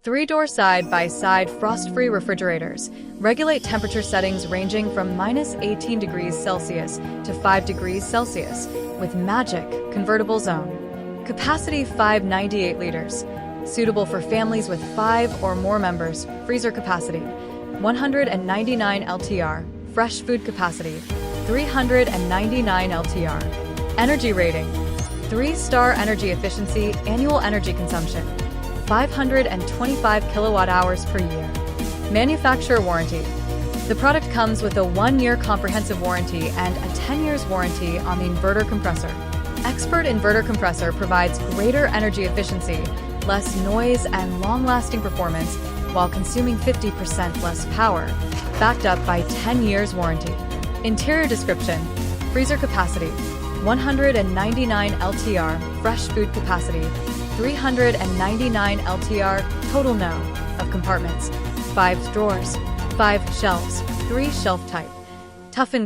3-door side-by-side frost-free refrigerators regulate temperature settings ranging from -18 degrees Celsius to 5 degrees Celsius with magic convertible zone. Capacity 598 liters. Suitable for families with 5 or more members. Freezer capacity 199 LTR. Fresh food capacity 399 LTR. Energy rating 3-star energy efficiency. Annual energy consumption 525 kilowatt hours per year. Manufacturer warranty. The product comes with a 1-year comprehensive warranty and a 10 years warranty on the inverter compressor. Expert Inverter Compressor provides greater energy efficiency, less noise, and long-lasting performance while consuming 50% less power, backed up by 10 years warranty. Interior description: freezer capacity 199 LTR, fresh food capacity 399 LTR, total no of compartments, 5 drawers, 5 shelves, 3 shelf type, toughened